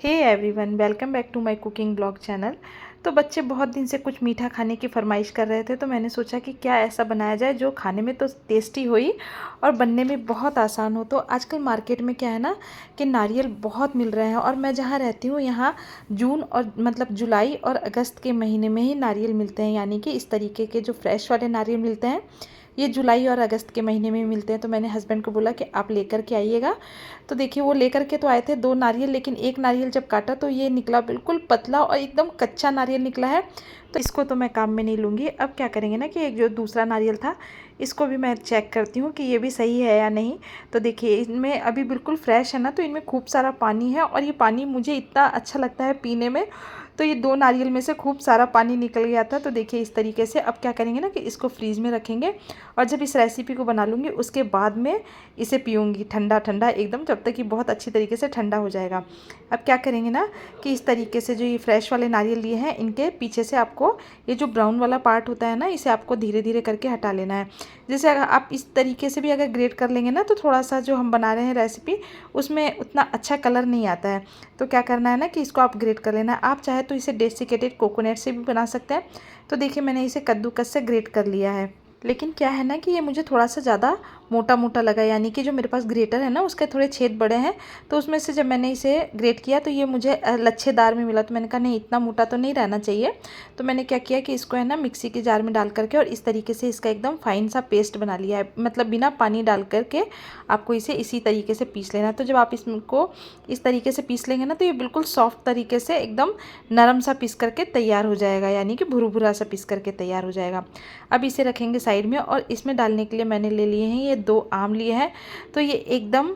Hey everyone, welcome back to my cooking blog channel. तो बच्चे बहुत दिन से कुछ मीठा खाने की फरमाइश कर रहे थे, तो मैंने सोचा कि क्या ऐसा बनाया जाए जो खाने में तो टेस्टी हो ही और बनने में बहुत आसान हो। तो आजकल मार्केट में क्या है ना कि नारियल बहुत मिल रहे हैं, और मैं जहाँ रहती हूँ यहाँ जून और मतलब जुलाई और अगस्त के महीने में ही नारियल मिलते हैं, यानी कि इस तरीके के जो फ्रेश वाले नारियल मिलते हैं ये जुलाई और अगस्त के महीने में मिलते हैं। तो मैंने हस्बैंड को बोला कि आप लेकर के आइएगा। तो देखिए वो लेकर के तो आए थे 2 नारियल, लेकिन एक नारियल जब काटा तो ये निकला बिल्कुल पतला और एकदम कच्चा नारियल निकला है। तो इसको तो मैं काम में नहीं लूँगी। अब क्या करेंगे ना कि एक जो दूसरा नारियल था इसको भी मैं चेक करती हूँ कि ये भी सही है या नहीं। तो देखिए इनमें अभी बिल्कुल फ्रेश है ना, तो इनमें खूब सारा पानी है और ये पानी मुझे इतना अच्छा लगता है पीने में। तो ये 2 नारियल में से खूब सारा पानी निकल गया था। तो देखिए इस तरीके से अब क्या करेंगे ना कि इसको फ्रीज़ में रखेंगे, और जब इस रेसिपी को बना लूँगी उसके बाद में इसे पीऊँगी ठंडा ठंडा एकदम, जब तक कि बहुत अच्छी तरीके से ठंडा हो जाएगा। अब क्या करेंगे ना कि इस तरीके से जो ये फ्रेश वाले नारियल लिए हैं इनके पीछे से आपको ये जो ब्राउन वाला पार्ट होता है ना, इसे आपको धीरे धीरे करके हटा लेना है। जैसे अगर आप इस तरीके से भी अगर ग्रेट कर लेंगे ना, तो थोड़ा सा जो हम बना रहे हैं रेसिपी उसमें उतना अच्छा कलर नहीं आता है। तो क्या करना है ना कि इसको आप ग्रेट कर लेना है। आप चाहे तो इसे डेसिकेटेड कोकोनट से भी बना सकते हैं। तो देखिए मैंने इसे कद्दूकस से ग्रेट कर लिया है, लेकिन क्या है ना कि ये मुझे थोड़ा सा ज़्यादा मोटा मोटा लगा, यानी कि जो मेरे पास ग्रेटर है ना उसके थोड़े छेद बड़े हैं। तो उसमें से जब मैंने इसे ग्रेट किया तो ये मुझे लच्छेदार में मिला। तो मैंने कहा नहीं, इतना मोटा तो नहीं रहना चाहिए। तो मैंने क्या किया कि इसको है ना मिक्सी के जार में डाल करके और इस तरीके से इसका एकदम फाइन सा पेस्ट बना लिया है, मतलब बिना पानी डाल करके आपको इसे इसी तरीके से पीस लेना है। तो जब आप इसको इस तरीके से पीस लेंगे ना तो ये बिल्कुल सॉफ्ट तरीके से एकदम नरम सा पीस करके तैयार हो जाएगा, यानी कि भुरभुरा सा पीस करके तैयार हो जाएगा। अब इसे रखेंगे साइड में, और इसमें डालने के लिए मैंने ले लिए हैं ये 2 आम लिए हैं। तो ये एकदम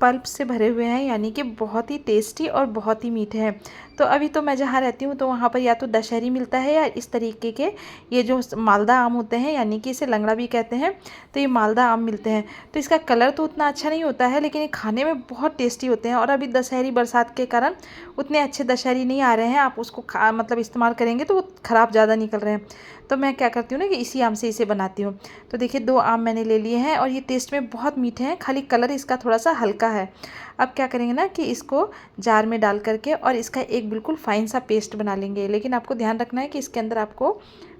पल्प से भरे हुए हैं, यानी कि बहुत ही टेस्टी और बहुत ही मीठे हैं। तो अभी तो मैं जहाँ रहती हूँ तो वहाँ पर या तो दशहरी मिलता है या इस तरीके के ये जो मालदा आम होते हैं, यानी कि इसे लंगड़ा भी कहते हैं। तो ये मालदा आम मिलते हैं। तो इसका कलर तो उतना अच्छा नहीं होता है, लेकिन ये खाने में बहुत टेस्टी होते हैं। और अभी दशहरी बरसात के कारण उतने अच्छे दशहरी नहीं आ रहे हैं, आप उसको मतलब इस्तेमाल करेंगे तो वो ख़राब ज़्यादा निकल रहे हैं। तो मैं क्या करती हूँ ना कि इसी आम से इसे बनाती हूँ। तो देखिए 2 आम मैंने ले लिए हैं और ये टेस्ट में बहुत मीठे हैं, खाली कलर इसका थोड़ा सा हल्का है। अब क्या करेंगे ना कि इसको जार में डाल करके और इसका एक बिल्कुल फाइन सा पेस्ट बना लेंगे, लेकिन आपको ध्यान रखना है कि इसके अंदर आपको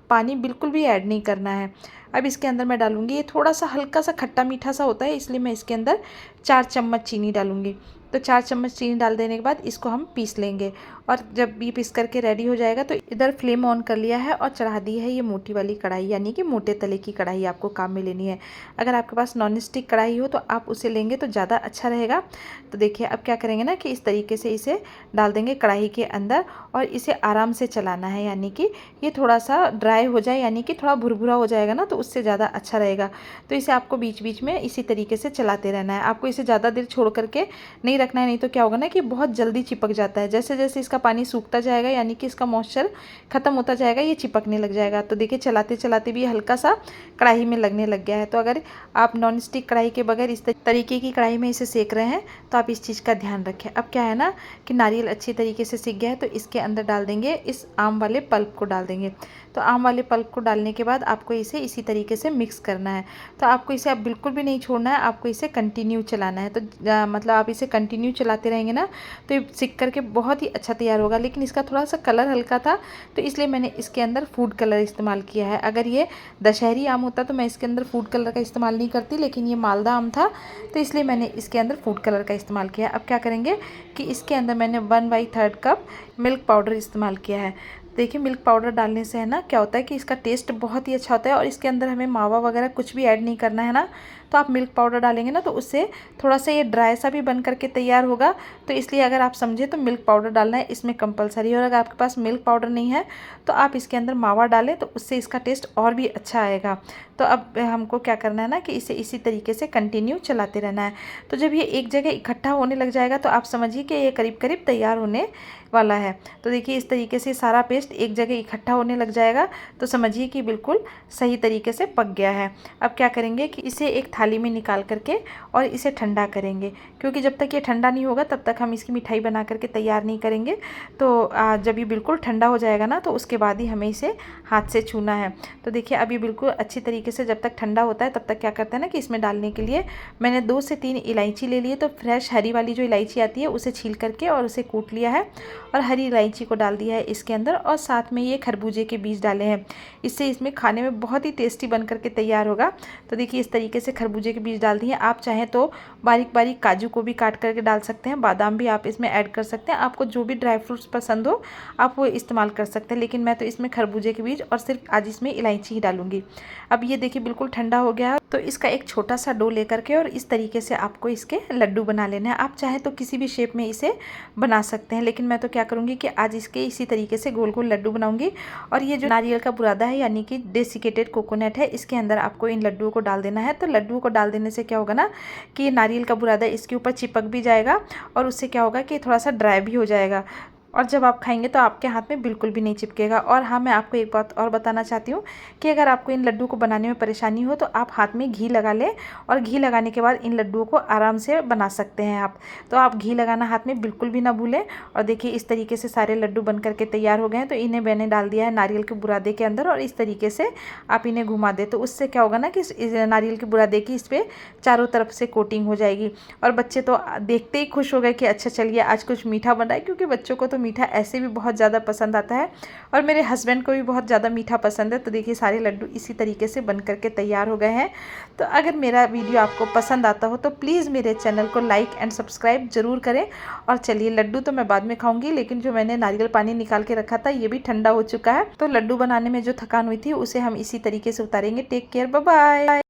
पानी बिल्कुल भी ऐड नहीं करना है। अब इसके अंदर मैं डालूँगी, ये थोड़ा सा हल्का सा खट्टा मीठा सा होता है, इसलिए मैं इसके अंदर 4 चम्मच चीनी डालूँगी। तो 4 चम्मच चीनी डाल देने के बाद इसको हम पीस लेंगे, और जब ये पीस करके रेडी हो जाएगा तो इधर फ्लेम ऑन कर लिया है और चढ़ा दी है ये मोटी वाली कढ़ाई, यानी कि मोटे तले की कढ़ाई आपको काम में लेनी है। अगर आपके पास नॉन स्टिक कढ़ाई हो तो आप उसे लेंगे तो ज़्यादा अच्छा रहेगा। तो देखिए अब क्या करेंगे ना कि इस तरीके से इसे डाल देंगे कढ़ाई के अंदर, और इसे आराम से चलाना है, यानी कि ये थोड़ा सा ड्राई हो जाए, यानी कि थोड़ा भुरभुरा हो जाएगा ना, तो उससे ज़्यादा अच्छा रहेगा। तो इसे आपको बीच बीच में इसी तरीके से चलाते रहना है। आपको इसे ज़्यादा देर छोड़ करके नहीं रखना है, नहीं तो क्या होगा ना कि बहुत जल्दी चिपक जाता है। जैसे जैसे इसका पानी सूखता जाएगा, यानी कि इसका मॉइस्चर ख़त्म होता जाएगा, ये चिपकने लग जाएगा। तो देखिए चलाते चलाते भी हल्का सा कढ़ाई में लगने लग गया है। तो अगर आप नॉन स्टिक कढ़ाई के बगैर इस तरीके की कढ़ाई में इसे सेक रहे हैं तो आप इस चीज़ का ध्यान रखें। अब क्या है ना कि नारियल अच्छी तरीके से सीख गया है, तो इसके अंदर डाल देंगे इस आम वाले पल्प को डाल देंगे। तो आम वाले पल्प को डालने के बाद आपको इसे इसी तरीके से मिक्स करना है। तो आपको इसे अब बिल्कुल भी नहीं छोड़ना है, आपको इसे कंटिन्यू चलाना है। तो मतलब आप इसे कंटिन्यू चलाते रहेंगे ना तो ये सिक करके बहुत ही अच्छा तैयार होगा। लेकिन इसका थोड़ा सा कलर हल्का था, तो इसलिए मैंने इसके अंदर फूड कलर इस्तेमाल किया है। अगर ये दशहरी आम होता तो मैं इसके अंदर फूड कलर का इस्तेमाल नहीं करती, लेकिन ये मालदा आम था तो इसलिए मैंने इसके अंदर फूड कलर का इस्तेमाल किया। अब क्या करेंगे कि इसके अंदर मैंने 1/3 कप मिल्क पाउडर इस्तेमाल किया है। देखिए मिल्क पाउडर डालने से है ना क्या होता है कि इसका टेस्ट बहुत ही अच्छा होता है, और इसके अंदर हमें मावा वगैरह कुछ भी ऐड नहीं करना है ना। तो आप मिल्क पाउडर डालेंगे ना तो उससे थोड़ा सा ये ड्राई सा भी बन करके तैयार होगा। तो इसलिए अगर आप समझे तो मिल्क पाउडर डालना है इसमें कंपलसरी है, और अगर आपके पास मिल्क पाउडर नहीं है तो आप इसके अंदर मावा डालें, तो उससे इसका टेस्ट और भी अच्छा आएगा। तो अब हमको क्या करना है ना कि इसे इसी तरीके से कंटिन्यू चलाते रहना है। तो जब ये एक जगह इकट्ठा होने लग जाएगा तो आप समझिए कि ये करीब करीब तैयार होने वाला है। तो देखिए इस तरीके से सारा पेस्ट एक जगह इकट्ठा होने लग जाएगा, तो समझिए कि बिल्कुल सही तरीके से पक गया है। अब क्या करेंगे कि इसे एक थाली में निकाल करके और इसे ठंडा करेंगे, क्योंकि जब तक ये ठंडा नहीं होगा तब तक हम इसकी मिठाई बना करके तैयार नहीं करेंगे। तो जब ये बिल्कुल ठंडा हो जाएगा ना, तो उसके बाद ही हमें इसे हाथ से छूना है। तो देखिए अब ये बिल्कुल अच्छी तरीके से जब तक ठंडा होता है तब तक क्या करते हैं ना कि इसमें डालने के लिए मैंने 2 से 3 इलायची ले ली है। तो फ्रेश हरी वाली जो इलायची आती है उसे छील करके और उसे कूट लिया है और हरी इलायची को डाल दिया है इसके अंदर, और साथ में ये खरबूजे के बीज डाले हैं। इससे इसमें खाने में बहुत ही टेस्टी बन करके तैयार होगा। तो देखिए इस तरीके से खरबूजे के बीज डाल दिए। आप चाहें तो बारीक बारीक काजू को भी काट करके डाल सकते हैं, बादाम भी आप इसमें ऐड कर सकते हैं। आपको जो भी ड्राई फ्रूट्स पसंद हो आप वो इस्तेमाल कर सकते हैं, लेकिन मैं तो इसमें खरबूजे के बीज और सिर्फ आज इसमें इलायची ही डालूंगी। अब ये देखिए बिल्कुल ठंडा हो गया है। तो इसका एक छोटा सा डो लेकर के और इस तरीके से आपको इसके लड्डू बना लेना है। आप चाहे तो किसी भी शेप में इसे बना सकते हैं, लेकिन मैं तो क्या करूँगी कि आज इसके इसी तरीके से गोल गोल लड्डू बनाऊंगी। और ये जो नारियल का बुरादा है यानी कि डेसिकेटेड कोकोनट है, इसके अंदर आपको इन लड्डुओं को डाल देना है। तो लड्डुओं को डाल देने से क्या होगा ना कि नारियल का बुरादा इसके ऊपर चिपक भी जाएगा और उससे क्या होगा कि थोड़ा सा ड्राई भी हो जाएगा, और जब आप खाएंगे तो आपके हाथ में बिल्कुल भी नहीं चिपकेगा। और हाँ, मैं आपको एक बात और बताना चाहती हूँ कि अगर आपको इन लड्डू को बनाने में परेशानी हो तो आप हाथ में घी लगा लें, और घी लगाने के बाद इन लड्डुओं को आराम से बना सकते हैं आप। तो आप घी लगाना हाथ में बिल्कुल भी ना भूलें। और देखिए इस तरीके से सारे लड्डू बन करके तैयार हो गए हैं। तो इन्हें मैंने डाल दिया है नारियल के बुरादे के अंदर, और इस तरीके से आप इन्हें घुमा दें। तो उससे क्या होगा ना कि नारियल के बुरादे की इस पर चारों तरफ से कोटिंग हो जाएगी, और बच्चे तो देखते ही खुश हो गए कि अच्छा चलिए आज कुछ मीठा बना है, क्योंकि बच्चों को तो मीठा ऐसे भी बहुत ज़्यादा पसंद आता है, और मेरे हस्बैंड को भी बहुत ज़्यादा मीठा पसंद है। तो देखिए सारे लड्डू इसी तरीके से बन करके तैयार हो गए हैं। तो अगर मेरा वीडियो आपको पसंद आता हो तो प्लीज़ मेरे चैनल को लाइक एंड सब्सक्राइब ज़रूर करें। और चलिए लड्डू तो मैं बाद में खाऊंगी, लेकिन जो मैंने नारियल पानी निकाल के रखा था ये भी ठंडा हो चुका है। तो लड्डू बनाने में जो थकान हुई थी उसे हम इसी तरीके से उतारेंगे। Take care, bye bye.